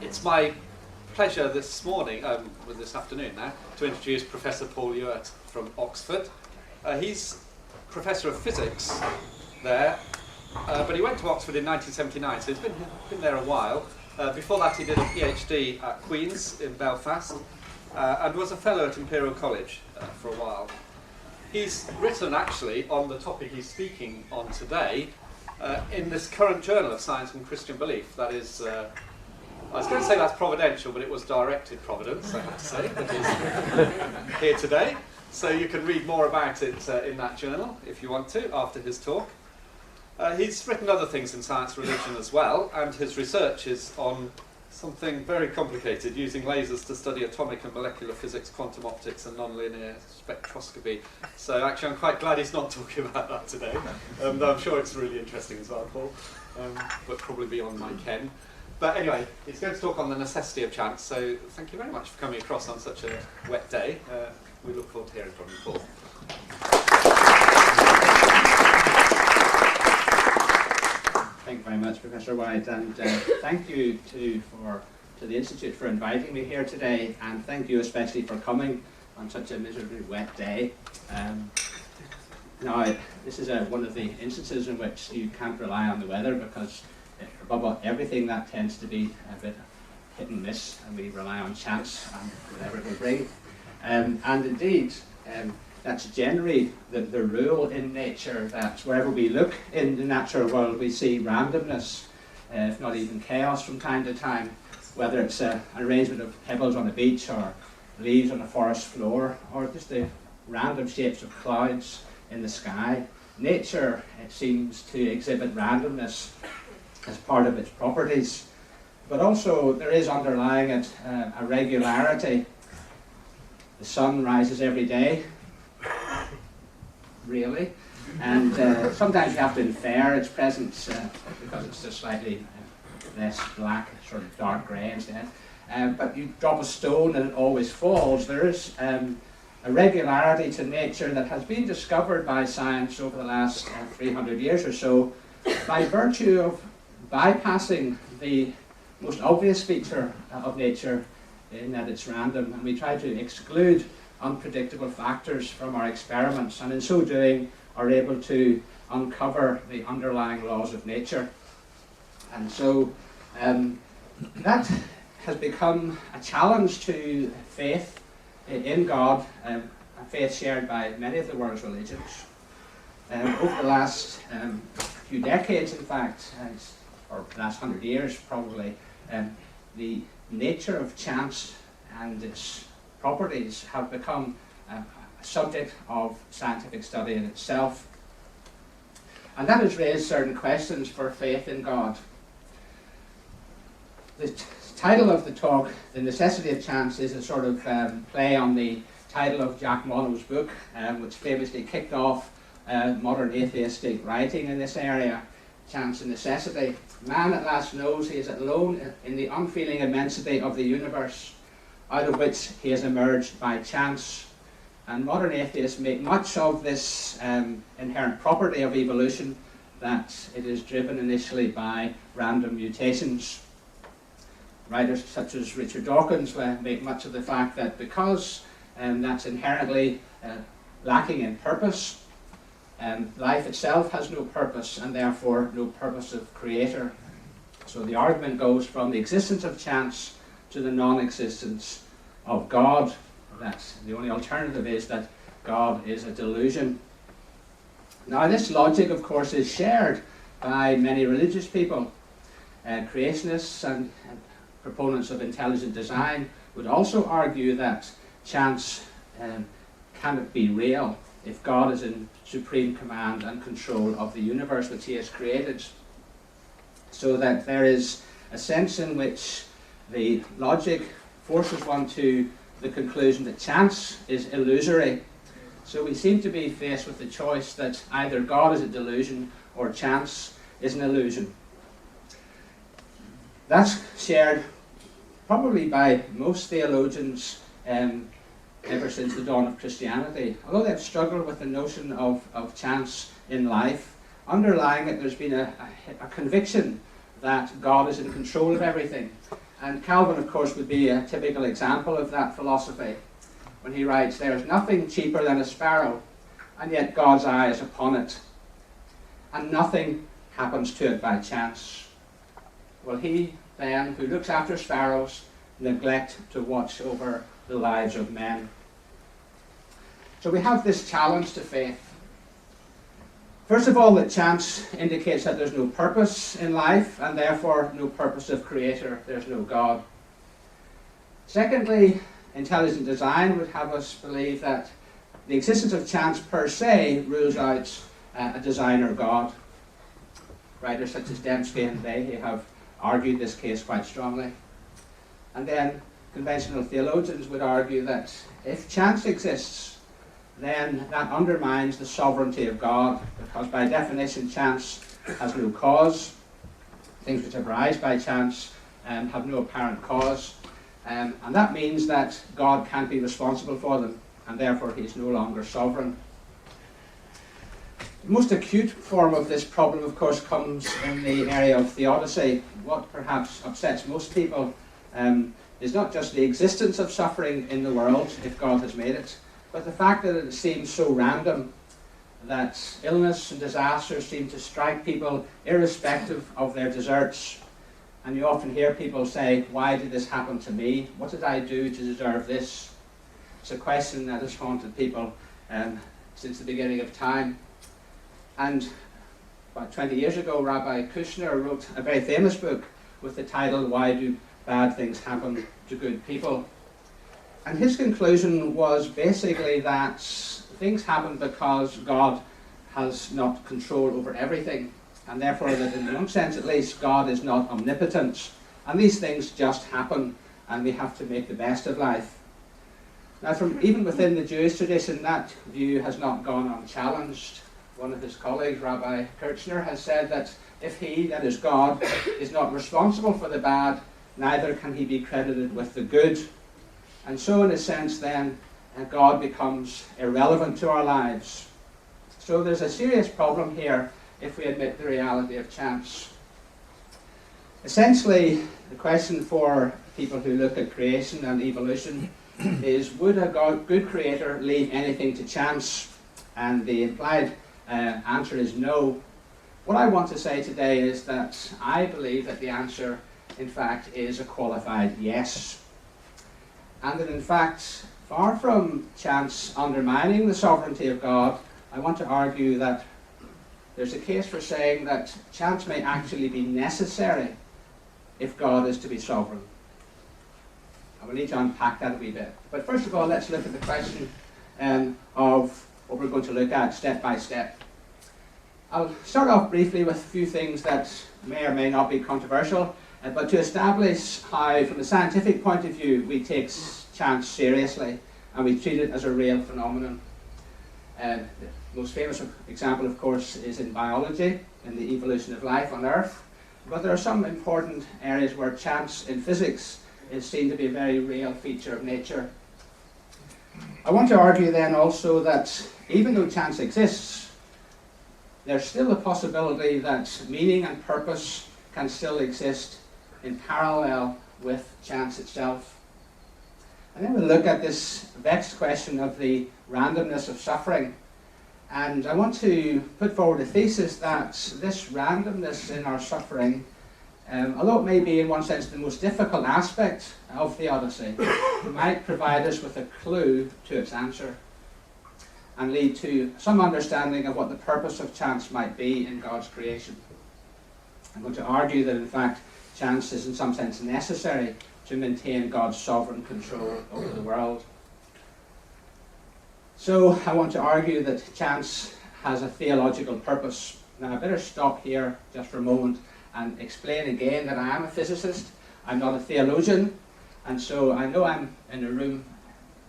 It's my pleasure this morning, this afternoon now, to introduce Professor Paul Ewart from Oxford. He's Professor of Physics there, but he went to Oxford in 1979, so he's been there a while. Before that he did a PhD at Queen's in Belfast and was a fellow at Imperial College for a while. He's written actually on the topic he's speaking on today in this current Journal of Science and Christian Belief. That is, I was going to say that's providential, but it was directed providence, I have to say, that he's here today. So you can read more about it in that journal if you want to after his talk. He's written other things in science religion as well, and his research is on something very complicated, using lasers to study atomic and molecular physics, quantum optics and nonlinear spectroscopy. So actually I'm quite glad he's not talking about that today, though I'm sure it's really interesting as well, Paul, but probably beyond my ken. But anyway, he's going to talk on the necessity of chance, so thank you very much for coming across on such a wet day. We look forward to hearing from you, Paul. Thank you very much, Professor White, and thank you to the Institute for inviting me here today, and thank you especially for coming on such a miserably wet day. Now, this is one of the instances in which you can't rely on the weather, because above everything that tends to be a bit hit and miss, and we rely on chance and whatever it will bring. And indeed, that's generally the rule in nature, that wherever we look in the natural world we see randomness, if not even chaos from time to time, whether it's an arrangement of pebbles on a beach or leaves on a forest floor, or just the random shapes of clouds in the sky. Nature, it seems to exhibit randomness as part of its properties, but also there is underlying it a regularity. The sun rises every day, really, and sometimes you have to infer its presence because it's just slightly less black, sort of dark grey instead. But you drop a stone and it always falls. There is a regularity to nature that has been discovered by science over the last 300 years or so, by virtue of bypassing the most obvious feature of nature, in that it's random, and we try to exclude unpredictable factors from our experiments, and in so doing are able to uncover the underlying laws of nature. And so that has become a challenge to faith in God, a faith shared by many of the world's religions. Over the last few decades, in fact, or the last 100 years probably, the nature of chance and its properties have become a subject of scientific study in itself. And that has raised certain questions for faith in God. The title of the talk, The Necessity of Chance, is a sort of play on the title of Jack Monroe's book, which famously kicked off modern atheistic writing in this area, Chance and Necessity. Man at last knows he is alone in the unfeeling immensity of the universe, out of which he has emerged by chance. And modern atheists make much of this inherent property of evolution, that it is driven initially by random mutations. Writers such as Richard Dawkins make much of the fact that because that's inherently lacking in purpose, life itself has no purpose, and therefore no purpose of creator. So the argument goes from the existence of chance to the non-existence of God. That's the only alternative, is that God is a delusion. Now, this logic, of course, is shared by many religious people. Creationists and proponents of intelligent design would also argue that chance cannot be real if God is in supreme command and control of the universe which he has created. So that there is a sense in which the logic forces one to the conclusion that chance is illusory. So we seem to be faced with the choice that either God is a delusion or chance is an illusion. That's shared probably by most theologians ever since the dawn of Christianity. Although they've struggled with the notion of chance in life, underlying it there's been a conviction that God is in control of everything. And Calvin, of course, would be a typical example of that philosophy when he writes, "There is nothing cheaper than a sparrow, and yet God's eye is upon it, and nothing happens to it by chance. Will he, then, who looks after sparrows, neglect to watch over the lives of men?" So we have this challenge to faith. First of all, that chance indicates that there's no purpose in life, and therefore no purpose of creator. There's no God. Secondly, intelligent design would have us believe that the existence of chance per se rules out a designer God. Writers such as Dembski and Leahy have argued this case quite strongly. And then conventional theologians would argue that if chance exists, then that undermines the sovereignty of God, because by definition chance has no cause. Things which arise by chance have no apparent cause, and that means that God can't be responsible for them, and therefore he is no longer sovereign. The most acute form of this problem, of course, comes in the area of theodicy. What perhaps upsets most people is not just the existence of suffering in the world, if God has made it, but the fact that it seems so random, that illness and disasters seem to strike people irrespective of their deserts. And you often hear people say, "Why did this happen to me? What did I do to deserve this?" It's a question that has haunted people since the beginning of time. And about 20 years ago, Rabbi Kushner wrote a very famous book with the title, "Why Do Bad Things Happen to Good People?" And his conclusion was basically that things happen because God has not control over everything, and therefore that in one sense at least God is not omnipotent, and these things just happen, and we have to make the best of life. Now, even within the Jewish tradition, that view has not gone unchallenged. One of his colleagues, Rabbi Kirchner, has said that if he, that is God, is not responsible for the bad, neither can he be credited with the good. And so, in a sense, then, God becomes irrelevant to our lives. So there's a serious problem here if we admit the reality of chance. Essentially, the question for people who look at creation and evolution is, would a good creator leave anything to chance? And the implied answer is no. What I want to say today is that I believe that the answer, in fact, is a qualified yes. And that, in fact, far from chance undermining the sovereignty of God, I want to argue that there's a case for saying that chance may actually be necessary if God is to be sovereign. And we'll need to unpack that a wee bit. But first of all, let's look at the question of what we're going to look at step by step. I'll start off briefly with a few things that may or may not be controversial, but to establish how, from a scientific point of view, we take chance seriously and we treat it as a real phenomenon. The most famous example, of course, is in biology, in the evolution of life on Earth. But there are some important areas where chance in physics is seen to be a very real feature of nature. I want to argue then also that even though chance exists, there's still a possibility that meaning and purpose can still exist in parallel with chance itself. And then we'll look at this vexed question of the randomness of suffering. And I want to put forward a thesis that this randomness in our suffering, although it may be in one sense the most difficult aspect of theodicy, might provide us with a clue to its answer and lead to some understanding of what the purpose of chance might be in God's creation. I'm going to argue that in fact chance is in some sense necessary to maintain God's sovereign control over the world. So I want to argue that chance has a theological purpose. Now I better stop here just for a moment and explain again that I am a physicist. I'm not a theologian, and so I know I'm in a room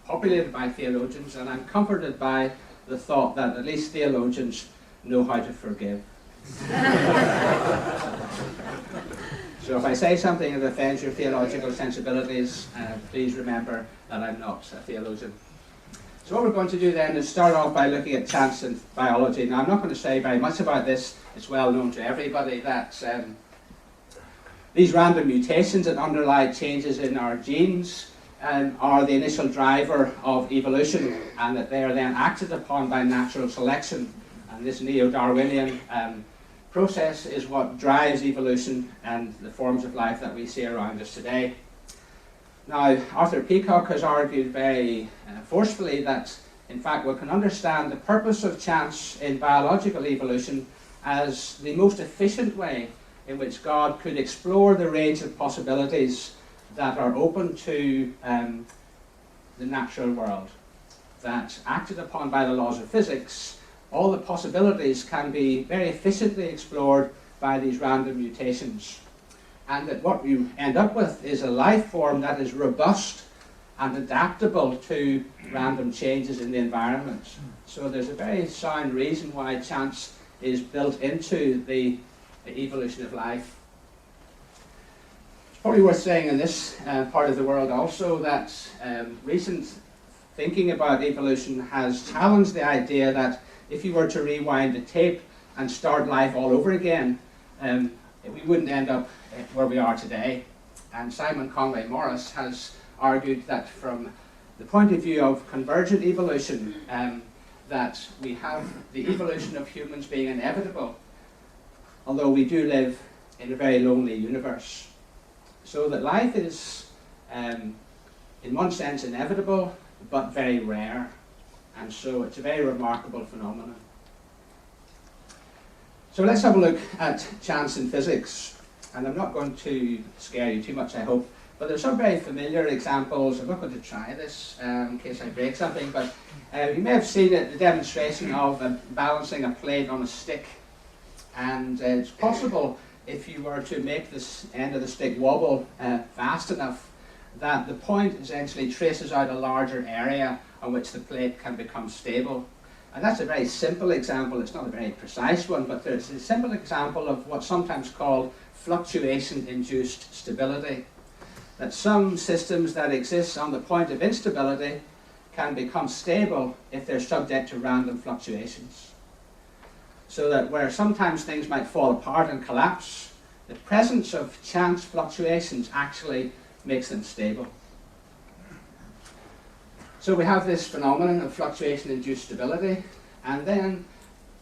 populated by theologians, and I'm comforted by the thought that at least theologians know how to forgive. So if I say something that offends your theological sensibilities, please remember that I'm not a theologian. So what we're going to do then is start off by looking at chance in biology. Now I'm not going to say very much about this. It's well known to everybody that These random mutations that underlie changes in our genes are the initial driver of evolution, and that they are then acted upon by natural selection. And this neo-Darwinian process is what drives evolution and the forms of life that we see around us today. Now, Arthur Peacock has argued very forcefully that, in fact, we can understand the purpose of chance in biological evolution as the most efficient way in which God could explore the range of possibilities that are open to the natural world. That, acted upon by the laws of physics, all the possibilities can be very efficiently explored by these random mutations. And that what you end up with is a life form that is robust and adaptable to random changes in the environment. So there's a very sound reason why chance is built into the evolution of life. It's probably worth saying in this part of the world also that recent thinking about evolution has challenged the idea that if you were to rewind the tape and start life all over again, we wouldn't end up where we are today. And Simon Conway Morris has argued that from the point of view of convergent evolution, that we have the evolution of humans being inevitable, although we do live in a very lonely universe. So that life is, in one sense, inevitable, but very rare. And so it's a very remarkable phenomenon. So let's have a look at chance in physics. And I'm not going to scare you too much, I hope, but there's some very familiar examples. I'm not going to try this in case I break something, but you may have seen the demonstration of balancing a plate on a stick. And it's possible, if you were to make this end of the stick wobble fast enough, that the point essentially traces out a larger area on which the plate can become stable. And that's a very simple example. It's not a very precise one, but it's a simple example of what's sometimes called fluctuation-induced stability. That some systems that exist on the point of instability can become stable if they're subject to random fluctuations. So that where sometimes things might fall apart and collapse, the presence of chance fluctuations actually makes them stable. So we have this phenomenon of fluctuation-induced stability, and then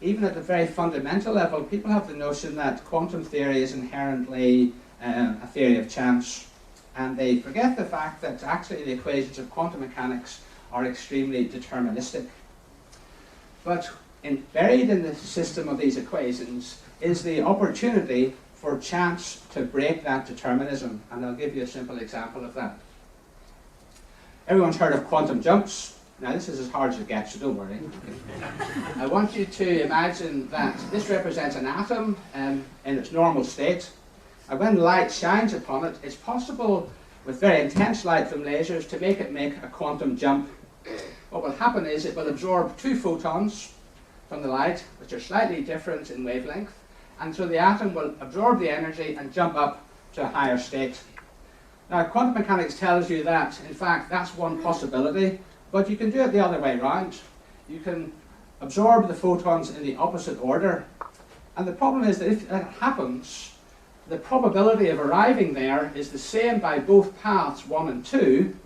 even at the very fundamental level, people have the notion that quantum theory is inherently a theory of chance, and they forget the fact that actually the equations of quantum mechanics are extremely deterministic. But buried in the system of these equations is the opportunity for chance to break that determinism, and I'll give you a simple example of that. Everyone's heard of quantum jumps. Now this is as hard as it gets, so don't worry. I want you to imagine that this represents an atom in its normal state, and when light shines upon it, it's possible with very intense light from lasers to make it make a quantum jump. What will happen is it will absorb 2 photons from the light, which are slightly different in wavelength, and so the atom will absorb the energy and jump up to a higher state. Now, quantum mechanics tells you that, in fact, that's one possibility, but you can do it the other way around. You can absorb the photons in the opposite order, and the problem is that if that happens, the probability of arriving there is the same by both paths 1 and 2,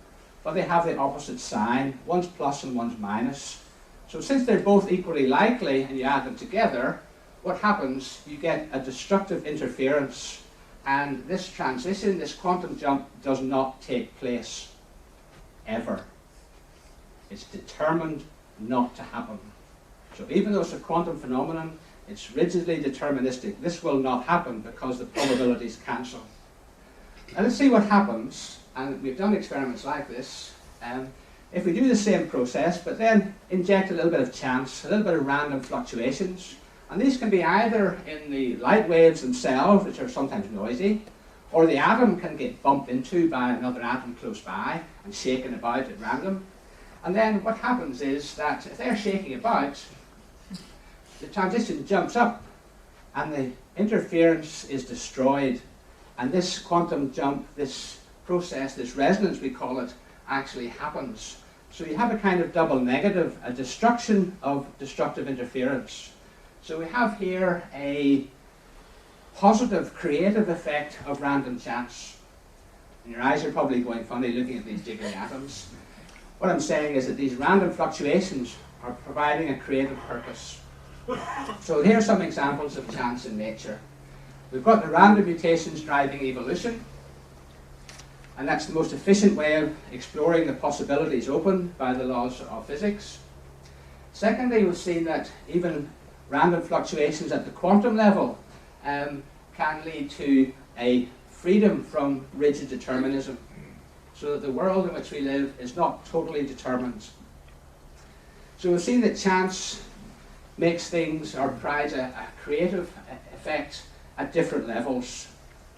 but they have the opposite sign. One's plus and one's minus. So since they're both equally likely and you add them together, what happens? You get a destructive interference, and this transition, this quantum jump, does not take place ever. It's determined not to happen. So even though it's a quantum phenomenon, it's rigidly deterministic. This will not happen because the probabilities cancel. Now let's see what happens, and we've done experiments like this. If we do the same process, but then inject a little bit of chance, a little bit of random fluctuations, and these can be either in the light waves themselves, which are sometimes noisy, or the atom can get bumped into by another atom close by and shaken about at random. And then what happens is that if they're shaking about, the transition jumps up and the interference is destroyed. And this quantum jump, this process, this resonance we call it, actually happens. So you have a kind of double negative, a destruction of destructive interference. So we have here a positive, creative effect of random chance. And your eyes are probably going funny looking at these jiggly atoms. What I'm saying is that these random fluctuations are providing a creative purpose. So here are some examples of chance in nature. We've got the random mutations driving evolution, and that's the most efficient way of exploring the possibilities opened by the laws of physics. Secondly, we've seen that even random fluctuations at the quantum level can lead to a freedom from rigid determinism, so that the world in which we live is not totally determined. So we've seen that chance makes things, or provides a creative effect at different levels,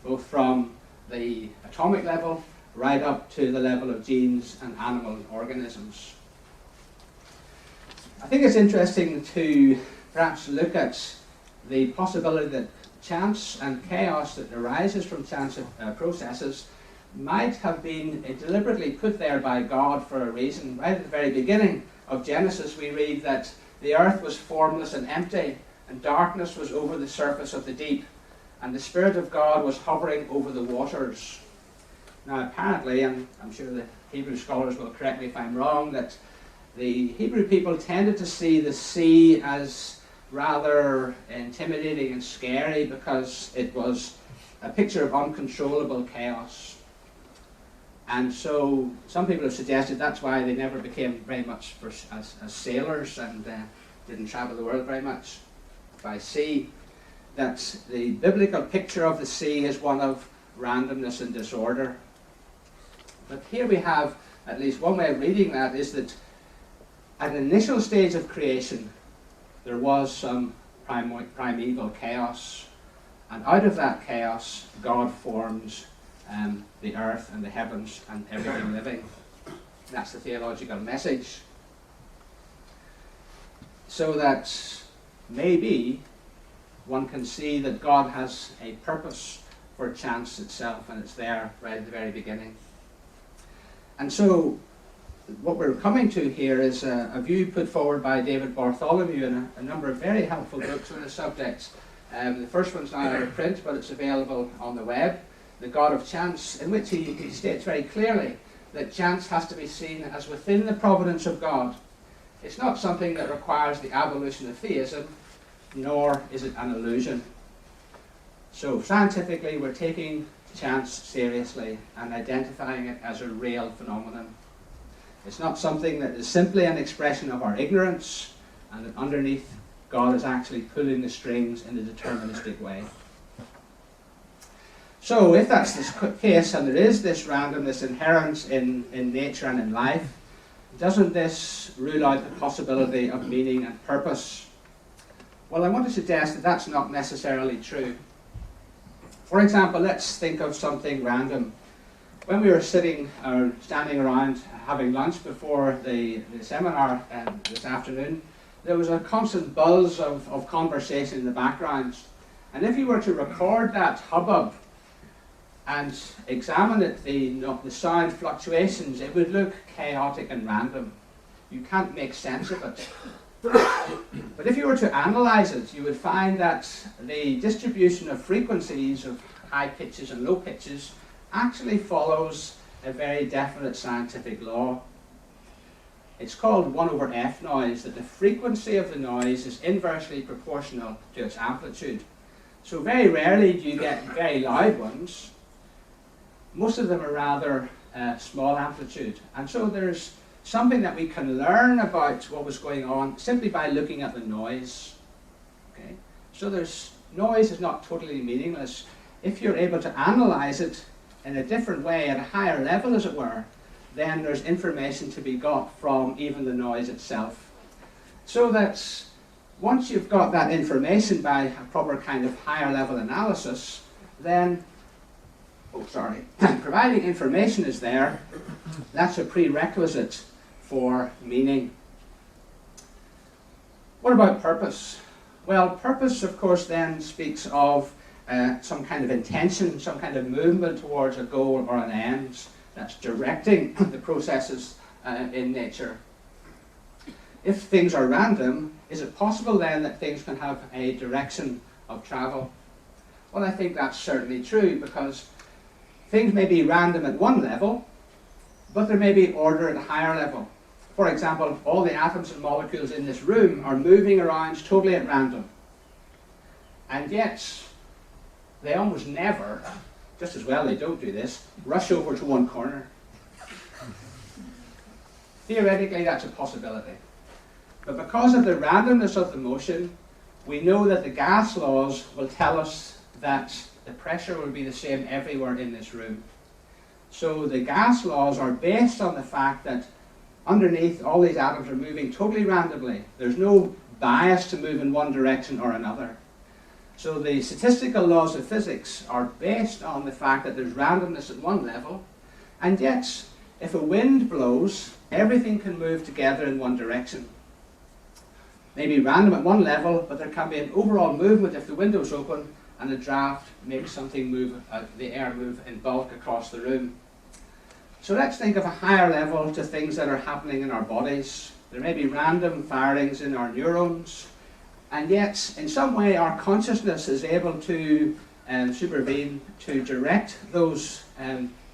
both from the atomic level right up to the level of genes and animal organisms. I think it's interesting to perhaps look at the possibility that chance and chaos that arises from chance processes might have been deliberately put there by God for a reason. Right at the very beginning of Genesis, we read that the earth was formless and empty, and darkness was over the surface of the deep, and the Spirit of God was hovering over the waters. Now apparently, and I'm sure the Hebrew scholars will correct me if I'm wrong, that the Hebrew people tended to see the sea as rather intimidating and scary because it was a picture of uncontrollable chaos. And so some people have suggested that's why they never became very much as sailors and didn't travel the world very much by sea. That the biblical picture of the sea is one of randomness and disorder. But here we have at least one way of reading that is that at an initial stage of creation there was some primeval chaos, and out of that chaos God forms the earth and the heavens and everything living. That's the theological message. So that maybe one can see that God has a purpose for chance itself, and it's there right at the very beginning. And so what we're coming to here is a view put forward by David Bartholomew in a number of very helpful books on the subject. The first one's now out of print, but it's available on the web, The God of Chance, in which he states very clearly that chance has to be seen as within the providence of God. It's not something that requires the abolition of theism, nor is it an illusion. So scientifically, we're taking chance seriously and identifying it as a real phenomenon. It's not something that is simply an expression of our ignorance, and that underneath God is actually pulling the strings in a deterministic way. So if that's the case, and there is this randomness inherent in nature and in life, doesn't this rule out the possibility of meaning and purpose? Well, I want to suggest that that's not necessarily true. For example, let's think of something random. When we were sitting or standing around having lunch before the seminar this afternoon, there was a constant buzz of conversation in the background. And if you were to record that hubbub and examine it, the sound fluctuations, it would look chaotic and random. You can't make sense of it. But if you were to analyze it, you would find that the distribution of frequencies of high pitches and low pitches actually follows a very definite scientific law. It's called 1 over F noise, that the frequency of the noise is inversely proportional to its amplitude. So very rarely do you get very loud ones. Most of them are rather small amplitude. And so there's something that we can learn about what was going on simply by looking at the noise. Okay? So noise is not totally meaningless. If you're able to analyze it in a different way, at a higher level as it were, then there's information to be got from even the noise itself. So that once you've got that information by a proper kind of higher level analysis, then providing information is there. That's a prerequisite for meaning. What about purpose? Well, purpose, of course, then speaks of some kind of intention, some kind of movement towards a goal or an end that's directing the processes in nature. If things are random, is it possible then that things can have a direction of travel? Well, I think that's certainly true, because things may be random at one level, but there may be order at a higher level. For example, all the atoms and molecules in this room are moving around totally at random. And yet, they almost never, just as well they don't do this, rush over to one corner. Theoretically, that's a possibility. But because of the randomness of the motion, we know that the gas laws will tell us that the pressure will be the same everywhere in this room. So the gas laws are based on the fact that underneath all these atoms are moving totally randomly. There's no bias to move in one direction or another. So the statistical laws of physics are based on the fact that there's randomness at one level, and yet if a wind blows, everything can move together in one direction. Maybe random at one level, but there can be an overall movement if the window's open and a draft makes something move, the air move in bulk across the room. So let's think of a higher level to things that are happening in our bodies. There may be random firings in our neurons, and yet in some way our consciousness is able to supervene, to direct those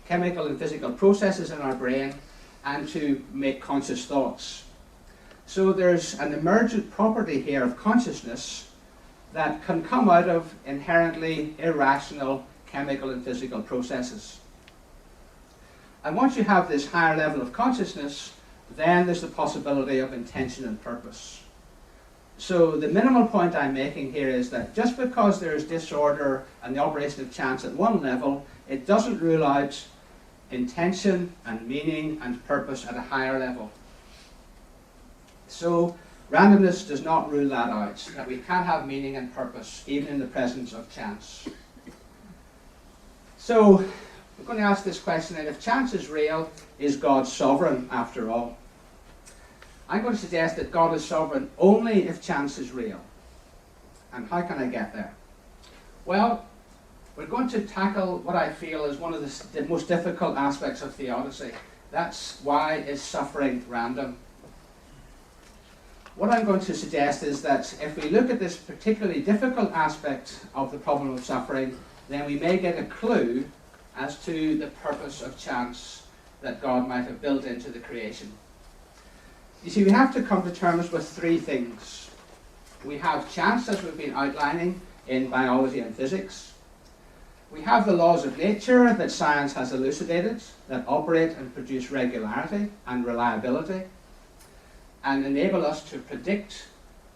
chemical and physical processes in our brain and to make conscious thoughts. So there's an emergent property here of consciousness that can come out of inherently irrational chemical and physical processes. And once you have this higher level of consciousness, then there's the possibility of intention and purpose. So the minimal point I'm making here is that just because there's disorder and the operation of chance at one level, it doesn't rule out intention and meaning and purpose at a higher level. So randomness does not rule that out, that we can have meaning and purpose even in the presence of chance. So we're going to ask this question, and if chance is real, is God sovereign after all? I'm going to suggest that God is sovereign only if chance is real. And how can I get there? Well, we're going to tackle what I feel is one of the most difficult aspects of theodicy. That's why is suffering random? What I'm going to suggest is that if we look at this particularly difficult aspect of the problem of suffering, then we may get a clue as to the purpose of chance that God might have built into the creation. You see, we have to come to terms with three things. We have chance, as we've been outlining in biology and physics. We have the laws of nature that science has elucidated, that operate and produce regularity and reliability, and enable us to predict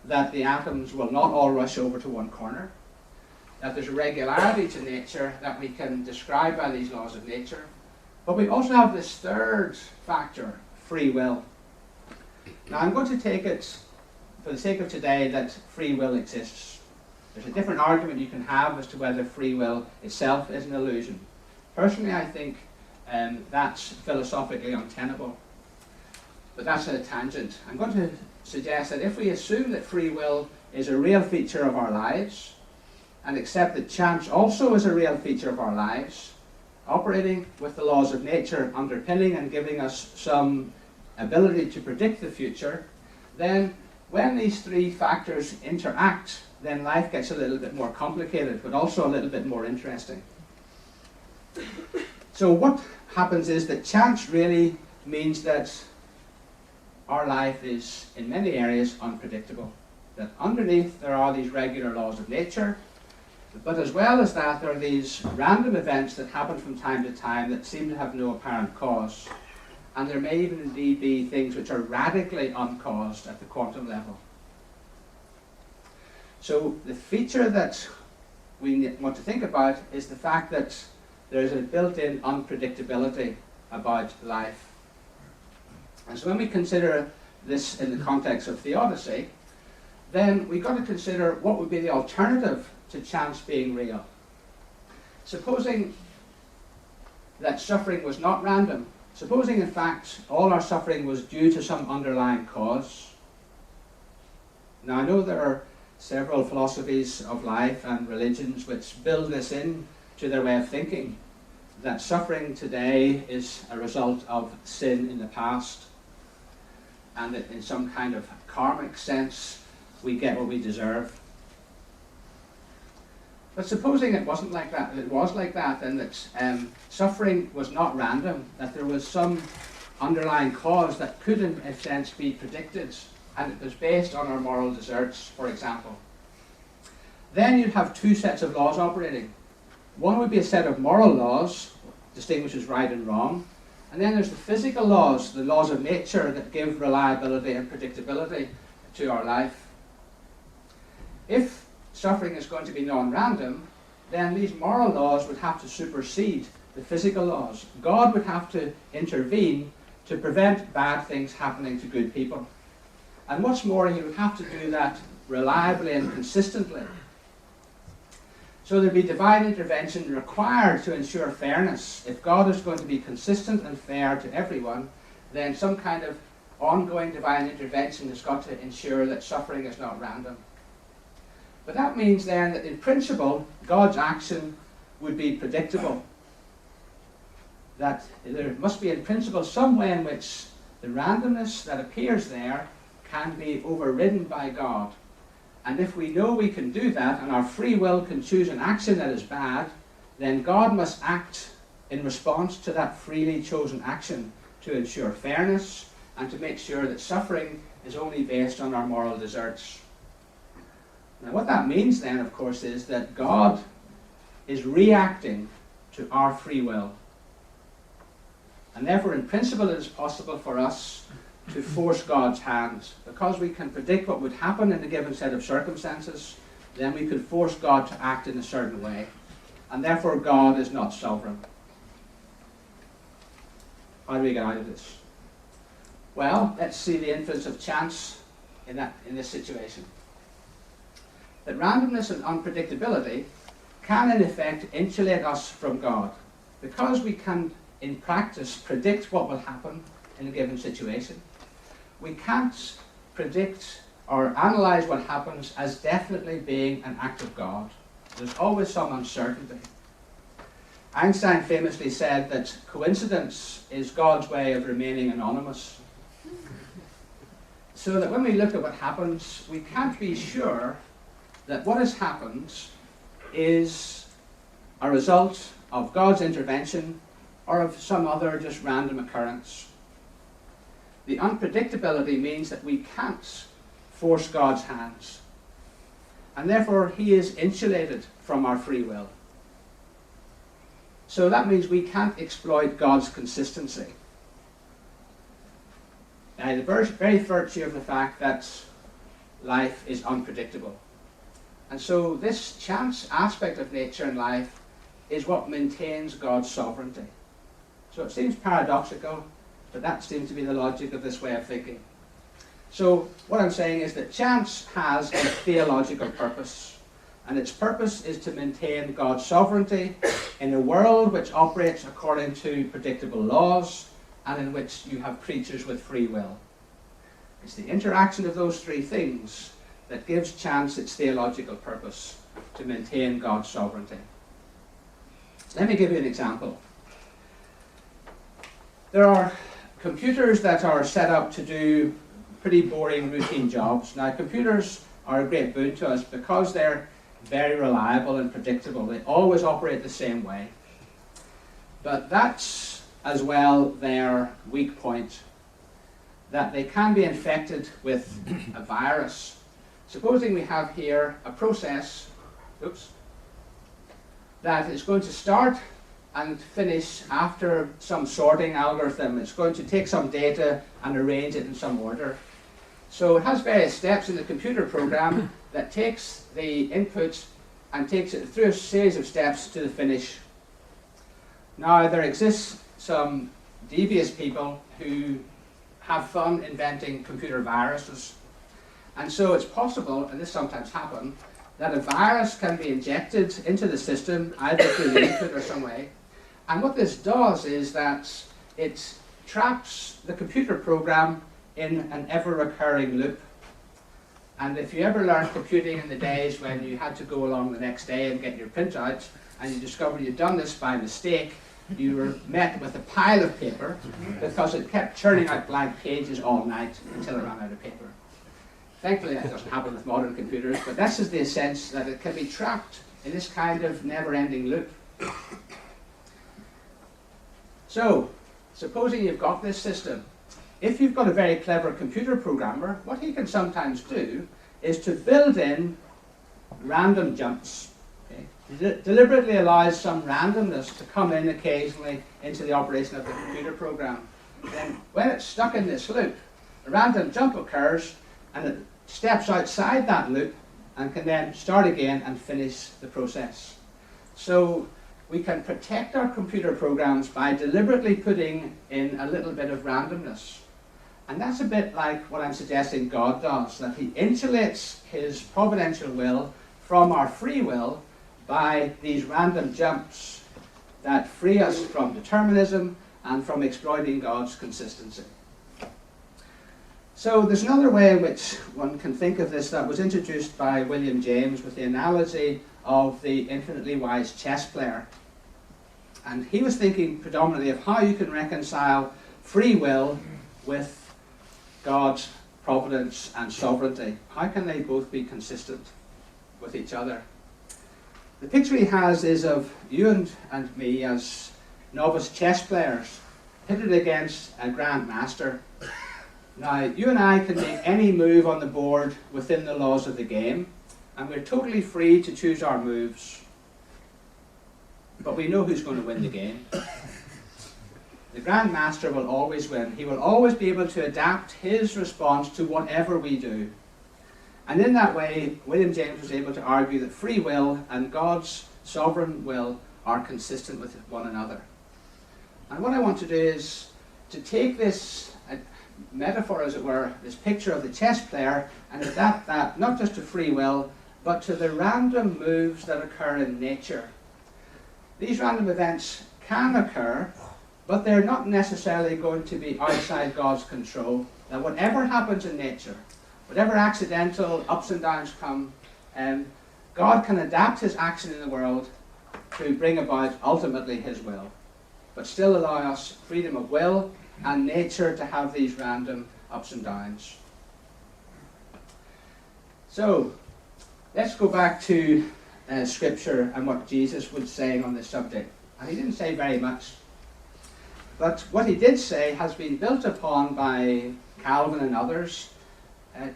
that the atoms will not all rush over to one corner, that there's a regularity to nature that we can describe by these laws of nature. But we also have this third factor, free will. Now I'm going to take it, for the sake of today, that free will exists. There's a different argument you can have as to whether free will itself is an illusion. Personally, I think that's philosophically untenable. But that's a tangent. I'm going to suggest that if we assume that free will is a real feature of our lives, and accept that chance also is a real feature of our lives, operating with the laws of nature underpinning and giving us some ability to predict the future, then when these three factors interact, then life gets a little bit more complicated, but also a little bit more interesting. So what happens is that chance really means that our life is, in many areas, unpredictable. That underneath there are these regular laws of nature, but as well as that, there are these random events that happen from time to time that seem to have no apparent cause. And there may even indeed be things which are radically uncaused at the quantum level. So the feature that we want to think about is the fact that there is a built-in unpredictability about life. And so when we consider this in the context of theodicy, then we've got to consider what would be the alternative to chance being real. Supposing that suffering was not random, supposing in fact all our suffering was due to some underlying cause. Now I know there are several philosophies of life and religions which build this in to their way of thinking, that suffering today is a result of sin in the past, and that in some kind of karmic sense we get what we deserve. But supposing it wasn't like that, that it was like that, and that suffering was not random, that there was some underlying cause that could, in a sense, be predicted, and it was based on our moral deserts, for example. Then you'd have two sets of laws operating. One would be a set of moral laws, distinguishes right and wrong, and then there's the physical laws, the laws of nature that give reliability and predictability to our life. If suffering is going to be non-random, then these moral laws would have to supersede the physical laws. God would have to intervene to prevent bad things happening to good people. And what's more, he would have to do that reliably and consistently. So there'd be divine intervention required to ensure fairness. If God is going to be consistent and fair to everyone, then some kind of ongoing divine intervention has got to ensure that suffering is not random. But that means then that in principle, God's action would be predictable. That there must be in principle some way in which the randomness that appears there can be overridden by God. And if we know we can do that, and our free will can choose an action that is bad, then God must act in response to that freely chosen action to ensure fairness and to make sure that suffering is only based on our moral deserts. Now what that means then, of course, is that God is reacting to our free will. And therefore, in principle, it is possible for us to force God's hand. Because we can predict what would happen in a given set of circumstances, then we could force God to act in a certain way. And therefore, God is not sovereign. How do we get out of this? Well, let's see the influence of chance in this situation. That randomness and unpredictability can, in effect, insulate us from God. Because we can, in practice, predict what will happen in a given situation, we can't predict or analyze what happens as definitely being an act of God. There's always some uncertainty. Einstein famously said that coincidence is God's way of remaining anonymous. So that when we look at what happens, we can't be sure that what has happened is a result of God's intervention or of some other just random occurrence. The unpredictability means that we can't force God's hands, and therefore he is insulated from our free will. So that means we can't exploit God's consistency. The very virtue of the fact that life is unpredictable. And so this chance aspect of nature and life is what maintains God's sovereignty. So it seems paradoxical, but that seems to be the logic of this way of thinking. So what I'm saying is that chance has a theological purpose, and its purpose is to maintain God's sovereignty in a world which operates according to predictable laws and in which you have creatures with free will. It's the interaction of those three things that gives chance its theological purpose to maintain God's sovereignty. Let me give you an example. There are computers that are set up to do pretty boring routine jobs. Now, computers are a great boon to us because they're very reliable and predictable. They always operate the same way. But that's as well their weak point, that they can be infected with a virus. Supposing we have here a process that is going to start and finish after some sorting algorithm. It's going to take some data and arrange it in some order. So it has various steps in the computer program that takes the input and takes it through a series of steps to the finish. Now, there exists some devious people who have fun inventing computer viruses. And so it's possible, and this sometimes happens, that a virus can be injected into the system, either through the input or some way. And what this does is that it traps the computer program in an ever-recurring loop. And if you ever learned computing in the days when you had to go along the next day and get your printout, and you discovered you'd done this by mistake, you were met with a pile of paper because it kept churning out blank pages all night until it ran out of paper. Thankfully, that doesn't happen with modern computers, but this is the sense that it can be trapped in this kind of never-ending loop. So, supposing you've got this system, if you've got a very clever computer programmer, what he can sometimes do is to build in random jumps. Okay? He deliberately allows some randomness to come in occasionally into the operation of the computer program. Then when it's stuck in this loop, a random jump occurs and it steps outside that loop and can then start again and finish the process. So we can protect our computer programs by deliberately putting in a little bit of randomness. And that's a bit like what I'm suggesting God does, that he insulates his providential will from our free will by these random jumps that free us from determinism and from exploiting God's consistency. So there's another way in which one can think of this that was introduced by William James with the analogy of the infinitely wise chess player. And he was thinking predominantly of how you can reconcile free will with God's providence and sovereignty. How can they both be consistent with each other? The picture he has is of you and me as novice chess players pitted against a grand master. Now, you and I can make any move on the board within the laws of the game, and we're totally free to choose our moves. But we know who's going to win the game. The Grand Master will always win. He will always be able to adapt his response to whatever we do. And in that way, William James was able to argue that free will and God's sovereign will are consistent with one another. And what I want to do is to take this metaphor, as it were, this picture of the chess player, and adapt that not just to free will, but to the random moves that occur in nature. These random events can occur, but they're not necessarily going to be outside God's control. Now, whatever happens in nature, whatever accidental ups and downs come, God can adapt his action in the world to bring about ultimately his will, but still allow us freedom of will and nature to have these random ups and downs. So, let's go back to Scripture and what Jesus was saying on this subject. And he didn't say very much. But what he did say has been built upon by Calvin and others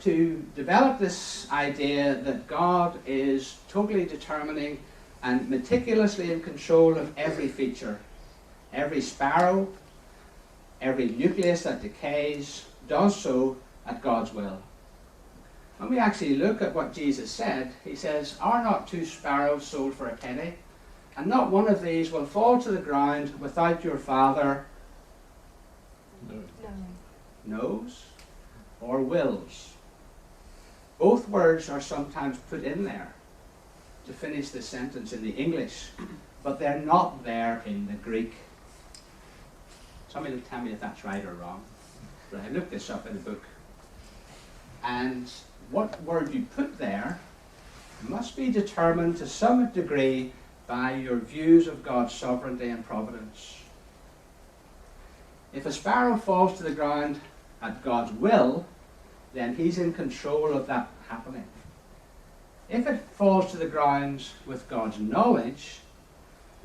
to develop this idea that God is totally determining and meticulously in control of every feature. Every sparrow, every nucleus that decays, does so at God's will. When we actually look at what Jesus said, he says, "Are not two sparrows sold for a penny? And not one of these will fall to the ground without your Father knows or wills." Both words are sometimes put in there to finish the sentence in the English, but they're not there in the Greek. Somebody will tell me if that's right or wrong. But I looked this up in a book. And what word you put there must be determined to some degree by your views of God's sovereignty and providence. If a sparrow falls to the ground at God's will, then he's in control of that happening. If it falls to the ground with God's knowledge,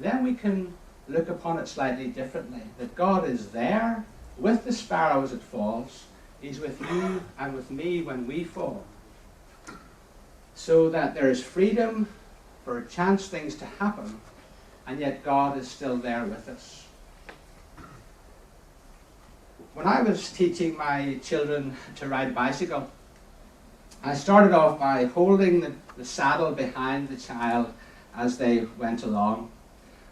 then we can look upon it slightly differently. That God is there with the sparrow as it falls. He's with you and with me when we fall. So that there is freedom for chance things to happen, and yet God is still there with us. When I was teaching my children to ride a bicycle, I started off by holding the saddle behind the child as they went along.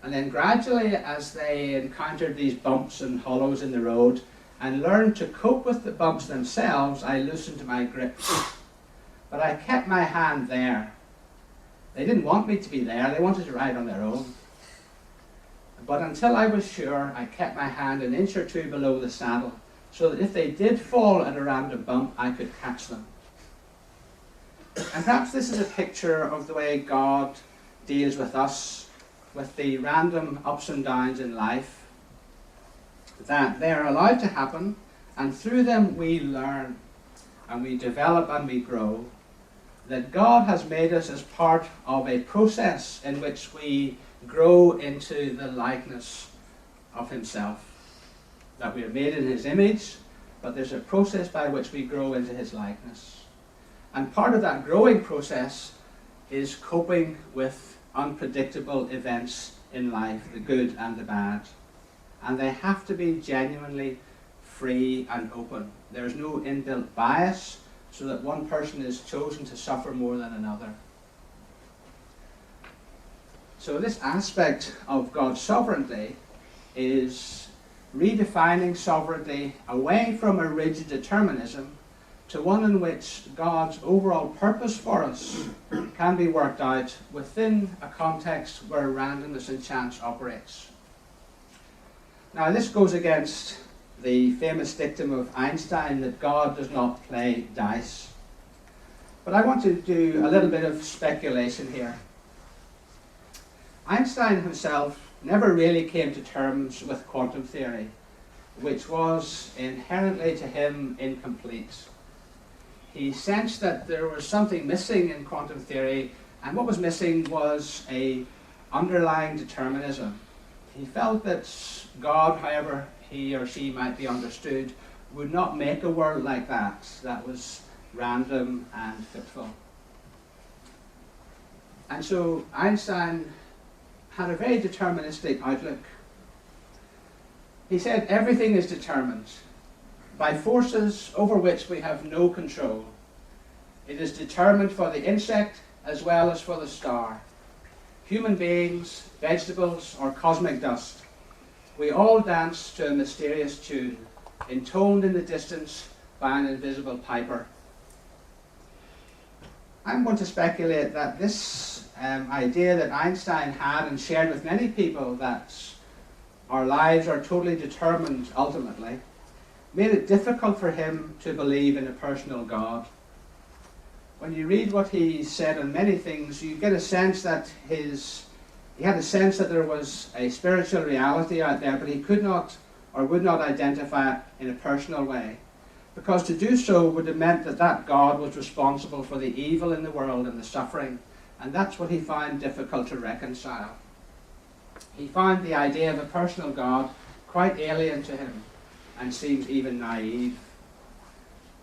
And then gradually, as they encountered these bumps and hollows in the road and learned to cope with the bumps themselves, I loosened my grip. But I kept my hand there. They didn't want me to be there, they wanted to ride on their own. But until I was sure, I kept my hand an inch or two below the saddle, so that if they did fall at a random bump, I could catch them. And perhaps this is a picture of the way God deals with us, with the random ups and downs in life, that they are allowed to happen, and through them we learn, and we develop and we grow. that God has made us as part of a process in which we grow into the likeness of himself. That we are made in his image, but there's a process by which we grow into his likeness. And part of that growing process is coping with unpredictable events in life, the good and the bad. And they have to be genuinely free and open. There is no inbuilt bias so that one person is chosen to suffer more than another. So this aspect of God's sovereignty is redefining sovereignty away from a rigid determinism to one in which God's overall purpose for us can be worked out within a context where randomness and chance operates. Now this goes against the famous dictum of Einstein that God does not play dice. But I want to do a little bit of speculation here. Einstein himself never really came to terms with quantum theory, which was inherently to him incomplete. He sensed that there was something missing in quantum theory, and what was missing was an underlying determinism. He felt that God, however he or she might be understood, would not make a world like that was random and fitful. And so Einstein had a very deterministic outlook. He said everything is determined by forces over which we have no control. It is determined for the insect as well as for the star. Human beings, vegetables, or cosmic dust. We all dance to a mysterious tune, intoned in the distance by an invisible piper. I'm going to speculate that this idea that Einstein had and shared with many people, that our lives are totally determined ultimately, made it difficult for him to believe in a personal God. When you read what he said on many things, you get a sense that he had a sense that there was a spiritual reality out there, but he could not or would not identify it in a personal way. Because to do so would have meant that that God was responsible for the evil in the world and the suffering. And that's what he found difficult to reconcile. He found the idea of a personal God quite alien to him and seemed even naive.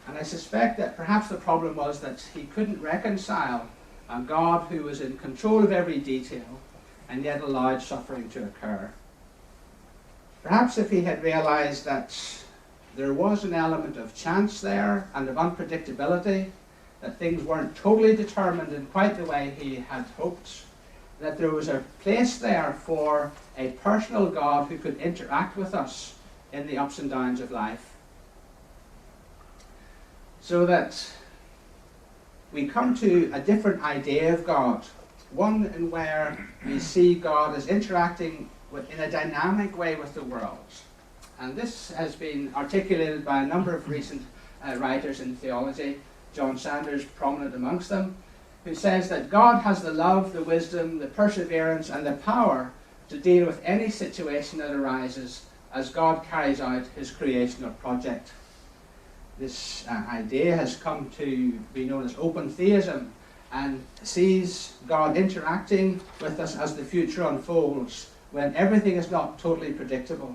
And I suspect that perhaps the problem was that he couldn't reconcile a God who was in control of every detail and yet allowed suffering to occur. Perhaps if he had realized that there was an element of chance there and of unpredictability, that things weren't totally determined in quite the way he had hoped, that there was a place there for a personal God who could interact with us in the ups and downs of life. So that we come to a different idea of God, one in where we see God as interacting in a dynamic way with the world. And this has been articulated by a number of recent writers in theology, John Sanders prominent amongst them, who says that God has the love, the wisdom, the perseverance, and the power to deal with any situation that arises as God carries out his creational project. This idea has come to be known as open theism and sees God interacting with us as the future unfolds when everything is not totally predictable,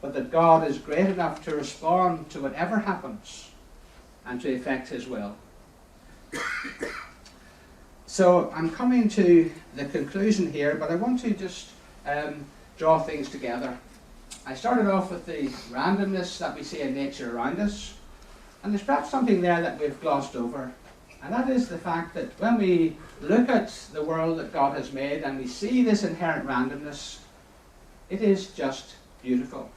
but that God is great enough to respond to whatever happens and to effect his will. So I'm coming to the conclusion here, but I want to just draw things together. I started off with the randomness that we see in nature around us, and there's perhaps something there that we've glossed over, and that is the fact that when we look at the world that God has made and we see this inherent randomness, it is just beautiful.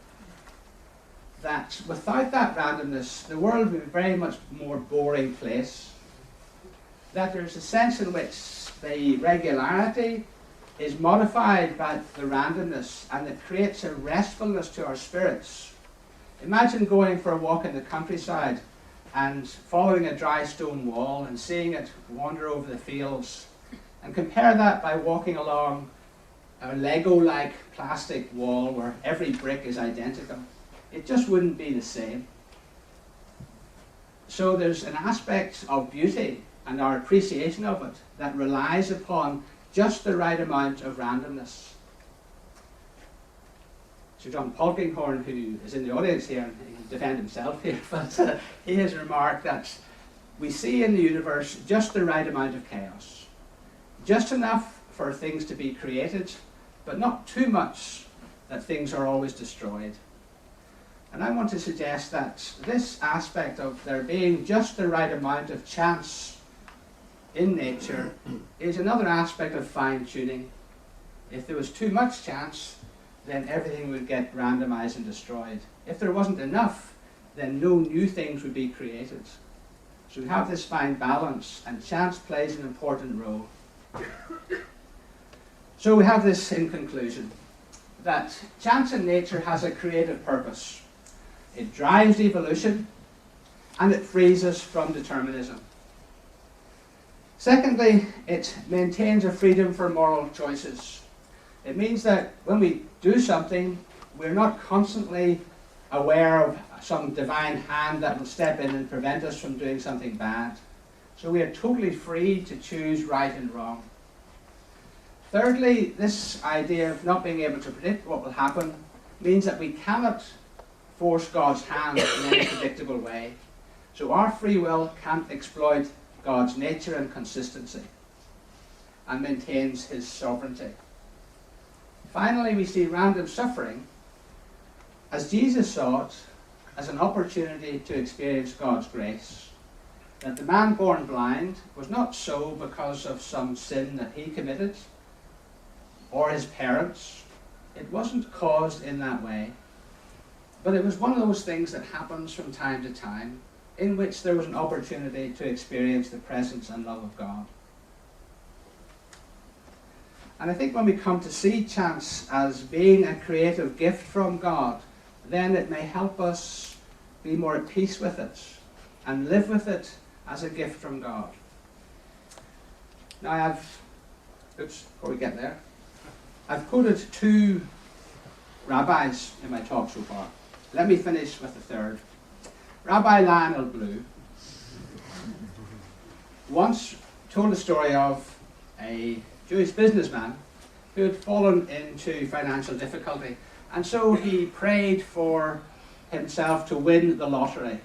That without that randomness, the world would be a very much more boring place. That there's a sense in which the regularity is modified by the randomness, and it creates a restfulness to our spirits. Imagine going for a walk in the countryside and following a dry stone wall and seeing it wander over the fields, and compare that by walking along a Lego-like plastic wall where every brick is identical. It just wouldn't be the same. So there's an aspect of beauty and our appreciation of it that relies upon just the right amount of randomness. Sir John Polkinghorne, who is in the audience here, and he can defend himself here, but he has remarked that we see in the universe just the right amount of chaos. Just enough for things to be created, but not too much that things are always destroyed. And I want to suggest that this aspect of there being just the right amount of chance in nature is another aspect of fine-tuning. If there was too much chance, then everything would get randomized and destroyed. If there wasn't enough, then no new things would be created. So we have this fine balance, and chance plays an important role. So we have this in conclusion, that chance in nature has a creative purpose. It drives evolution, and it frees us from determinism. Secondly, it maintains a freedom for moral choices. It means that when we do something, we're not constantly aware of some divine hand that will step in and prevent us from doing something bad. So we are totally free to choose right and wrong. Thirdly, this idea of not being able to predict what will happen means that we cannot force God's hand in any predictable way. So our free will can't exploit God's nature and consistency, and maintains his sovereignty. Finally, we see random suffering, as Jesus saw it, as an opportunity to experience God's grace. That the man born blind was not so because of some sin that he committed, or his parents. It wasn't caused in that way. But it was one of those things that happens from time to time, in which there was an opportunity to experience the presence and love of God. And I think when we come to see chance as being a creative gift from God, then it may help us be more at peace with it and live with it as a gift from God. Now before we get there, I've quoted two rabbis in my talk so far. Let me finish with the third. Rabbi Lionel Blue once told a story of a Jewish businessman who had fallen into financial difficulty, and so he prayed for himself to win the lottery.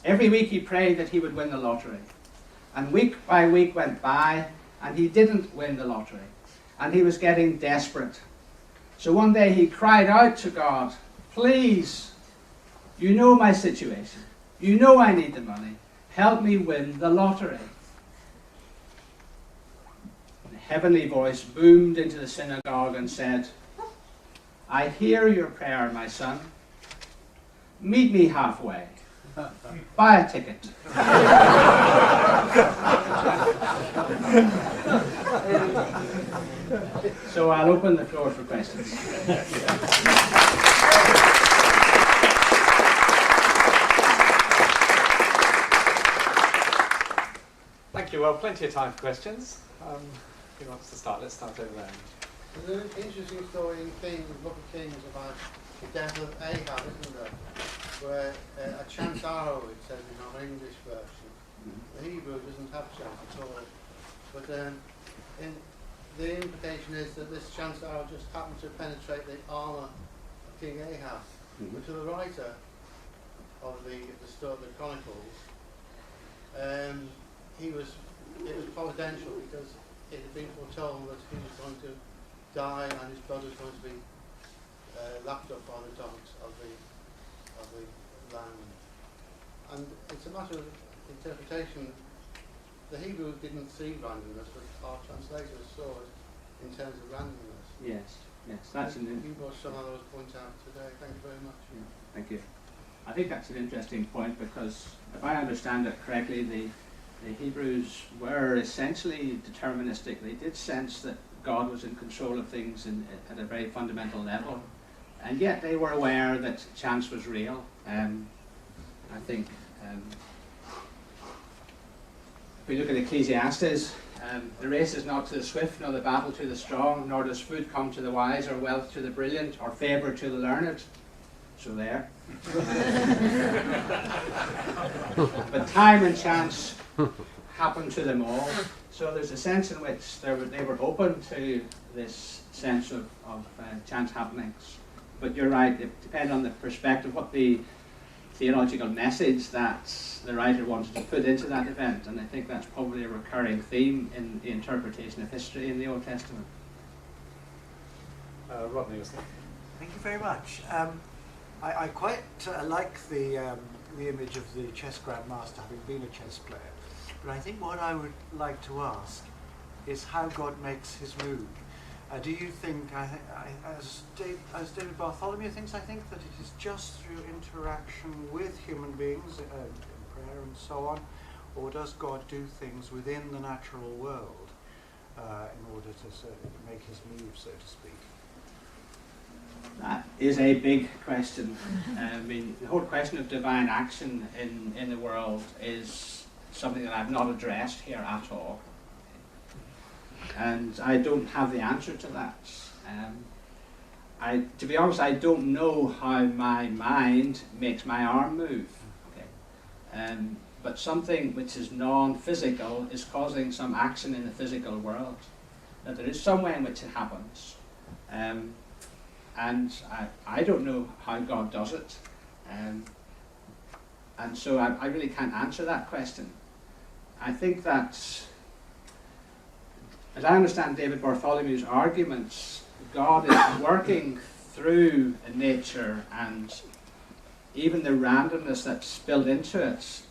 Every week he prayed that he would win the lottery, and week by week went by and he didn't win the lottery, and he was getting desperate. So one day he cried out to God, "Please, you know my situation, you know I need the money, help me win the lottery." Heavenly voice boomed into the synagogue and said, "I hear your prayer, my son. Meet me halfway. Buy a ticket." So I'll open the floor for questions. Thank you. Well, plenty of time for questions. Who wants to start? Let's start over there. There's an interesting story in Book of Kings about the death of Ahab, isn't there? Where a chance arrow, it says in our English version. The Hebrew doesn't have chance at all. But the implication is that this chance arrow just happened to penetrate the armour of King Ahab. But to the writer of the Chronicles, it was providential, because it had been foretold that he was going to die and his blood was going to be lapped up by the dogs of the land. And it's a matter of interpretation. The Hebrew didn't see randomness, but our translators saw it in terms of randomness. Yes, that's you brought some of those points out today. Thank you very much. Yeah, thank you. I think that's an interesting point, because if I understand it correctly, the Hebrews were essentially deterministic. They did sense that God was in control of things at a very fundamental level, and yet they were aware that chance was real. I think if we look at Ecclesiastes, the race is not to the swift, nor the battle to the strong, nor does food come to the wise, or wealth to the brilliant, or favour to the learned. So there. But time and chance happened to them all. So there's a sense in which they were open to this sense of chance happenings. But you're right, it depends on the perspective, what the theological message that the writer wanted to put into that event, and I think that's probably a recurring theme in the interpretation of history in the Old Testament. Rodney was there. Thank you very much. I quite like the image of the chess grandmaster having been a chess player, but I think what I would like to ask is how God makes his move. Do you think, as David Bartholomew thinks, I think that it is just through interaction with human beings, in prayer and so on, or does God do things within the natural world in order to make his move, so to speak? That is a big question. I mean, the whole question of divine action in the world is something that I've not addressed here at all. And I don't have the answer to that. To be honest, I don't know how my mind makes my arm move. Okay. But something which is non-physical is causing some action in the physical world. That there is some way in which it happens. And I don't know how God does it. And so I really can't answer that question. I think that, as I understand David Bartholomew's arguments, God is working through nature and even the randomness that's built into it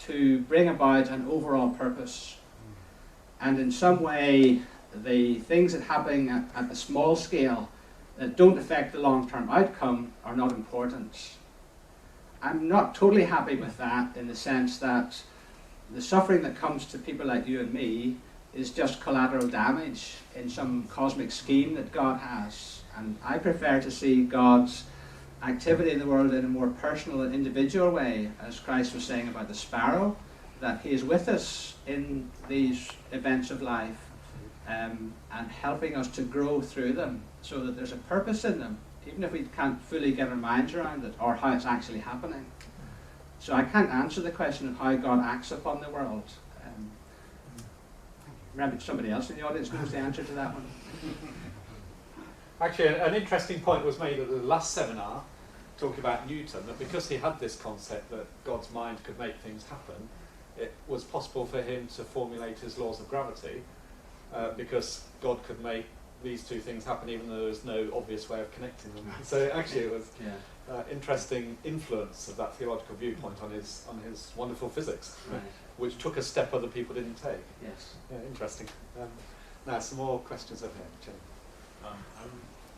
to bring about an overall purpose. And in some way, the things that happen at the small scale that don't affect the long-term outcome are not important. I'm not totally happy with that, in the sense that the suffering that comes to people like you and me is just collateral damage in some cosmic scheme that God has. And I prefer to see God's activity in the world in a more personal and individual way, as Christ was saying about the sparrow, that he is with us in these events of life and helping us to grow through them so that there's a purpose in them, even if we can't fully get our minds around it or how it's actually happening. So I can't answer the question of how God acts upon the world. Maybe somebody else in the audience knows the answer to that one. Actually, an interesting point was made at the last seminar, talking about Newton, that because he had this concept that God's mind could make things happen, it was possible for him to formulate his laws of gravity, because God could make these two things happen even though there was no obvious way of connecting them. So actually it was interesting influence of that theological viewpoint on his wonderful physics, Right. which took a step other people didn't take. Yes. Yeah, interesting. Now some more questions over here, Jim. I'm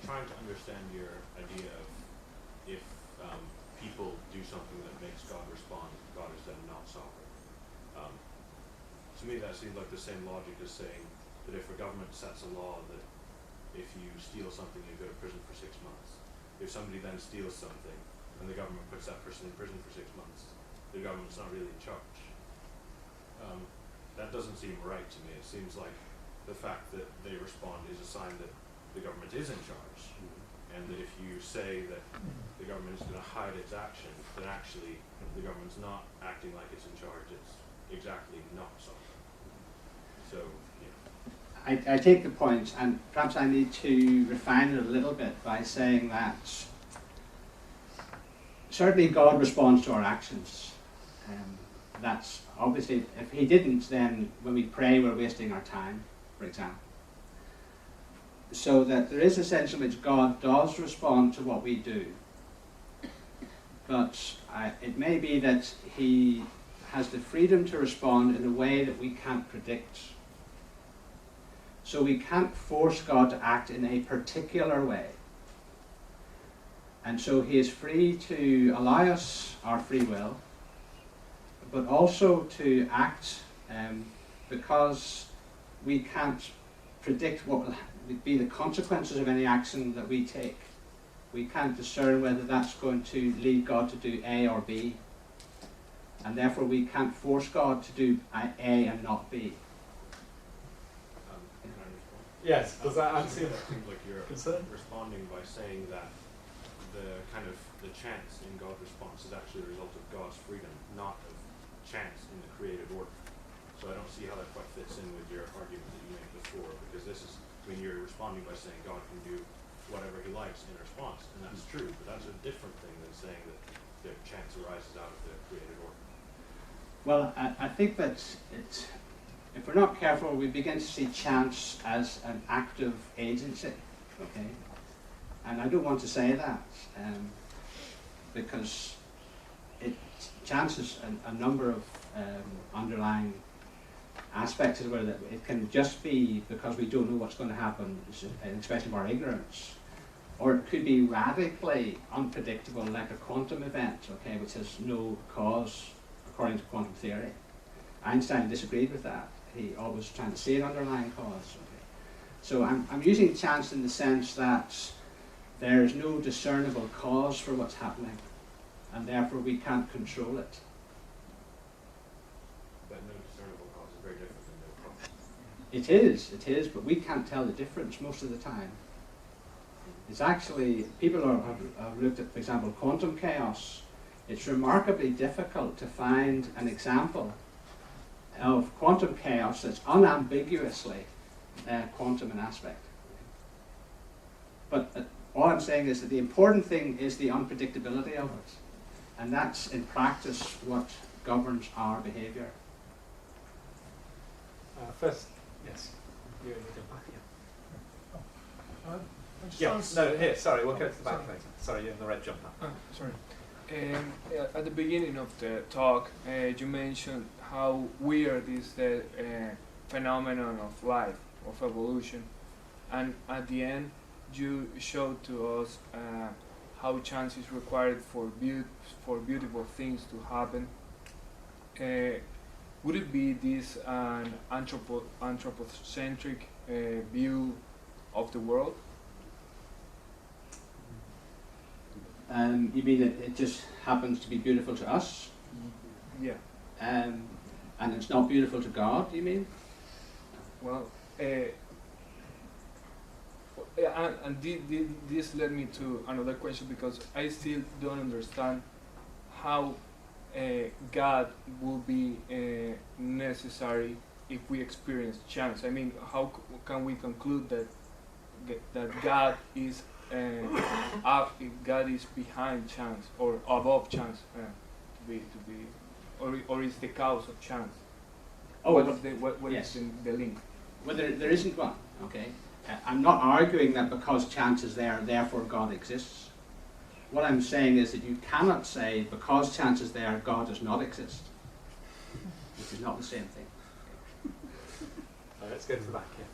trying to understand your idea of if people do something that makes God respond, God is then not sovereign. To me that seems like the same logic as saying that if a government sets a law that if you steal something you go to prison for 6 months, if somebody then steals something and the government puts that person in prison for 6 months, the government's not really in charge. That doesn't seem right to me. It seems like the fact that they respond is a sign that the government is in charge, and that if you say that the government is going to hide its action, then actually the government's not acting like it's in charge, it's exactly not sovereign. So, I take the point, and perhaps I need to refine it a little bit by saying that certainly God responds to our actions. That's obviously, if he didn't, then when we pray we're wasting our time, for example. So that there is a sense in which God does respond to what we do. But it may be that he has the freedom to respond in a way that we can't predict. So we can't force God to act in a particular way. And so he is free to allow us our free will, but also to act because we can't predict what will be the consequences of any action that we take. We can't discern whether that's going to lead God to do A or B. And therefore we can't force God to do A and not B. can I respond? Yes, does that answer your That seems like you're concern? responding by saying that the chance in God's response is actually a result of God's freedom, not of chance in the created order. So I don't see how that quite fits in with your argument that you made before, because this is, I mean, you're responding by saying God can do whatever he likes in response, and that's true, but that's a different thing than saying that the chance arises out of the created order. Well, I think that if we're not careful, we begin to see chance as an active agency, okay? And I don't want to say that, because chance is a number of underlying aspects of it. It can just be because we don't know what's going to happen, an expression of our ignorance. Or it could be radically unpredictable, like a quantum event, okay, which has no cause according to quantum theory. Einstein disagreed with that. He always was trying to see an underlying cause. Okay. So I'm using chance in the sense that there is no discernible cause for what's happening, and therefore we can't control it. But no discernible cause is very different than no cause. It is, but we can't tell the difference most of the time. It's actually, people have looked at, for example, quantum chaos. It's remarkably difficult to find an example of quantum chaos that's unambiguously quantum in aspect. But all I'm saying is that the important thing is the unpredictability of it. And that's, in practice, what governs our behavior. First, yes. You jump back, yeah. Yeah, No, here, sorry, we'll go to the back later. Sorry, you're in the red jumper. Sorry. At the beginning of the talk, you mentioned how weird is the phenomenon of life, of evolution, and at the end, you showed to us how chance is required for beautiful things to happen. Would it be this an anthropocentric view of the world? You mean that it just happens to be beautiful to us? Yeah. And it's not beautiful to God, you mean? Well, this led me to another question, because I still don't understand how God will be necessary if we experience chance. I mean, how can we conclude that God is God is behind chance or above chance or is the cause of chance? Oh, what yes. is the link? Well, there isn't one, okay? I'm not arguing that because chance is there, therefore God exists. What I'm saying is that you cannot say because chance is there, God does not exist. Which is not the same thing. Let's go to the back, yeah.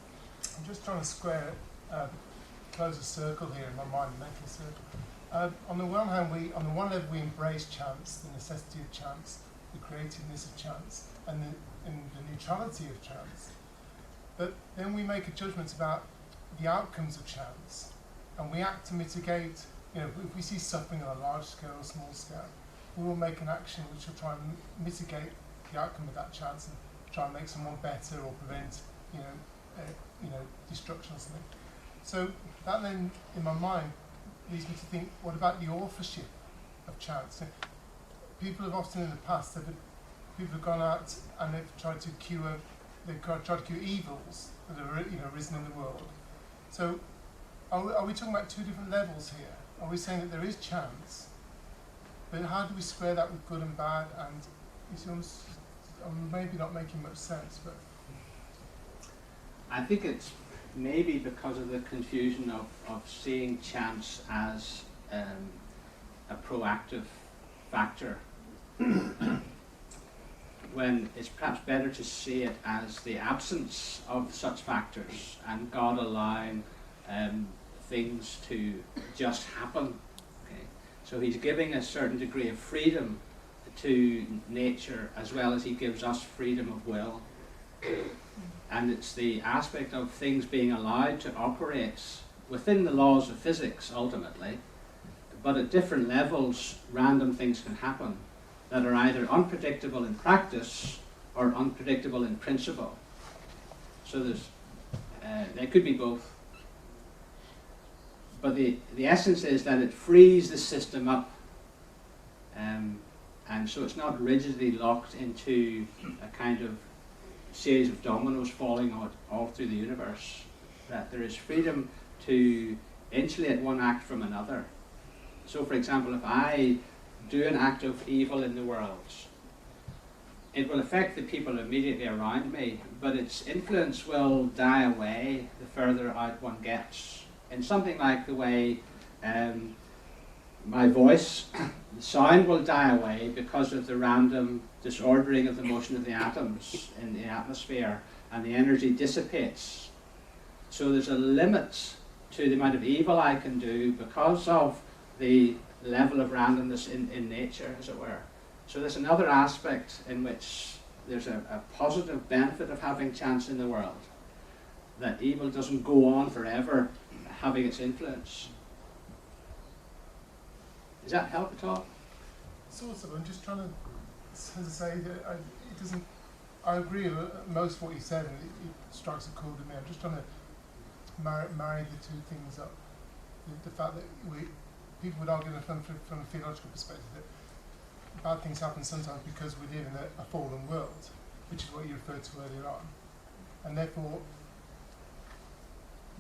I'm just trying to close a circle here in my mind, a mental circle. On the one hand, on the one level, we embrace chance, the necessity of chance, the creativeness of chance, and the neutrality of chance. But then we make a judgment about the outcomes of chance, and we act to mitigate. If we see suffering on a large scale or small scale, we will make an action which will try and mitigate the outcome of that chance and try and make someone better or prevent, destruction or something. So that then, in my mind, leads me to think: what about the authorship of chance? So people have often in the past, people have gone out and they've tried to cure evils that have arisen in the world. So are we talking about two different levels here? Are we saying that there is chance, but how do we square that with good and bad? And you see, I'm maybe not making much sense, but I think it's maybe because of the confusion of seeing chance as a proactive factor, when it's perhaps better to see it as the absence of such factors and God allowing things to just happen. Okay? So he's giving a certain degree of freedom to nature as well as he gives us freedom of will. And it's the aspect of things being allowed to operate within the laws of physics ultimately, but at different levels random things can happen that are either unpredictable in practice or unpredictable in principle. So there could be both. But the essence is that it frees the system up, and so it's not rigidly locked into a kind of series of dominoes falling all through the universe. That there is freedom to insulate one act from another. So, for example, if I do an act of evil in the world, it will affect the people immediately around me, but its influence will die away the further out one gets. In something like the way my voice, the sound will die away because of the random disordering of the motion of the atoms in the atmosphere, and the energy dissipates. So there's a limit to the amount of evil I can do because of the level of randomness in nature, as it were. So there's another aspect in which there's a positive benefit of having chance in the world, that evil doesn't go on forever having its influence. Does that help at all? Sort of. I'm just trying to, as I say, that it doesn't. I agree with most of what you said, and it strikes a chord with me. I'm just trying to marry the two things up. The fact that people would argue from a theological perspective that bad things happen sometimes because we live in a fallen world, which is what you referred to earlier on, and therefore,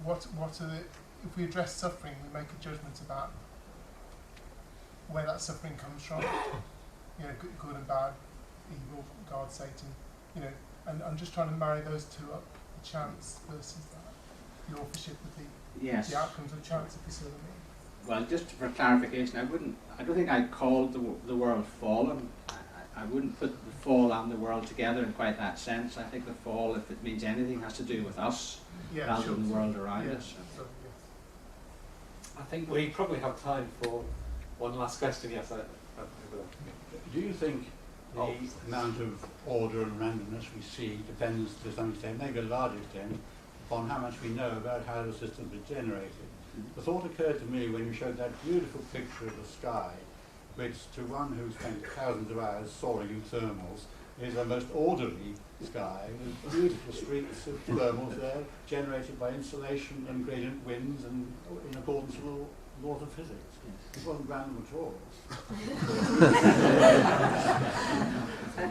what are the, if we address suffering, we make a judgment about where that suffering comes from, you know, good and bad, evil, God, Satan, you know, and I'm just trying to marry those two up, the chance versus the authorship of the outcomes of chance, if you see what I mean. Well, just for clarification, I don't think I called the world fallen. I wouldn't put the fall and the world together in quite that sense. I think the fall, if it means anything, has to do with us rather than the world around us. So, I think we probably have time for one last question. Yes, Do you think the amount of order and randomness we see depends to some extent, maybe a large extent, upon how much we know about how the system is generated? The thought occurred to me when you showed that beautiful picture of the sky, which to one who spent thousands of hours soaring in thermals is a most orderly sky, with beautiful streaks of thermals there, generated by insulation and gradient winds and in accordance with all laws of physics. It wasn't random at all.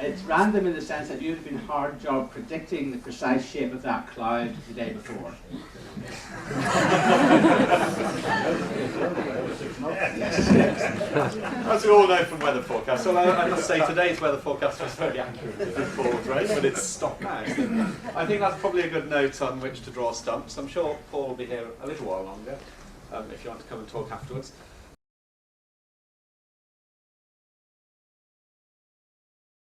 It's random in the sense that you'd have been hard job predicting the precise shape of that cloud the day before. As we all know from weather forecasts, so I must say today's weather forecast was very accurate with the forward rate, but it's stopped now. So I think that's probably a good note on which to draw stumps. I'm sure Paul will be here a little while longer, if you want to come and talk afterwards.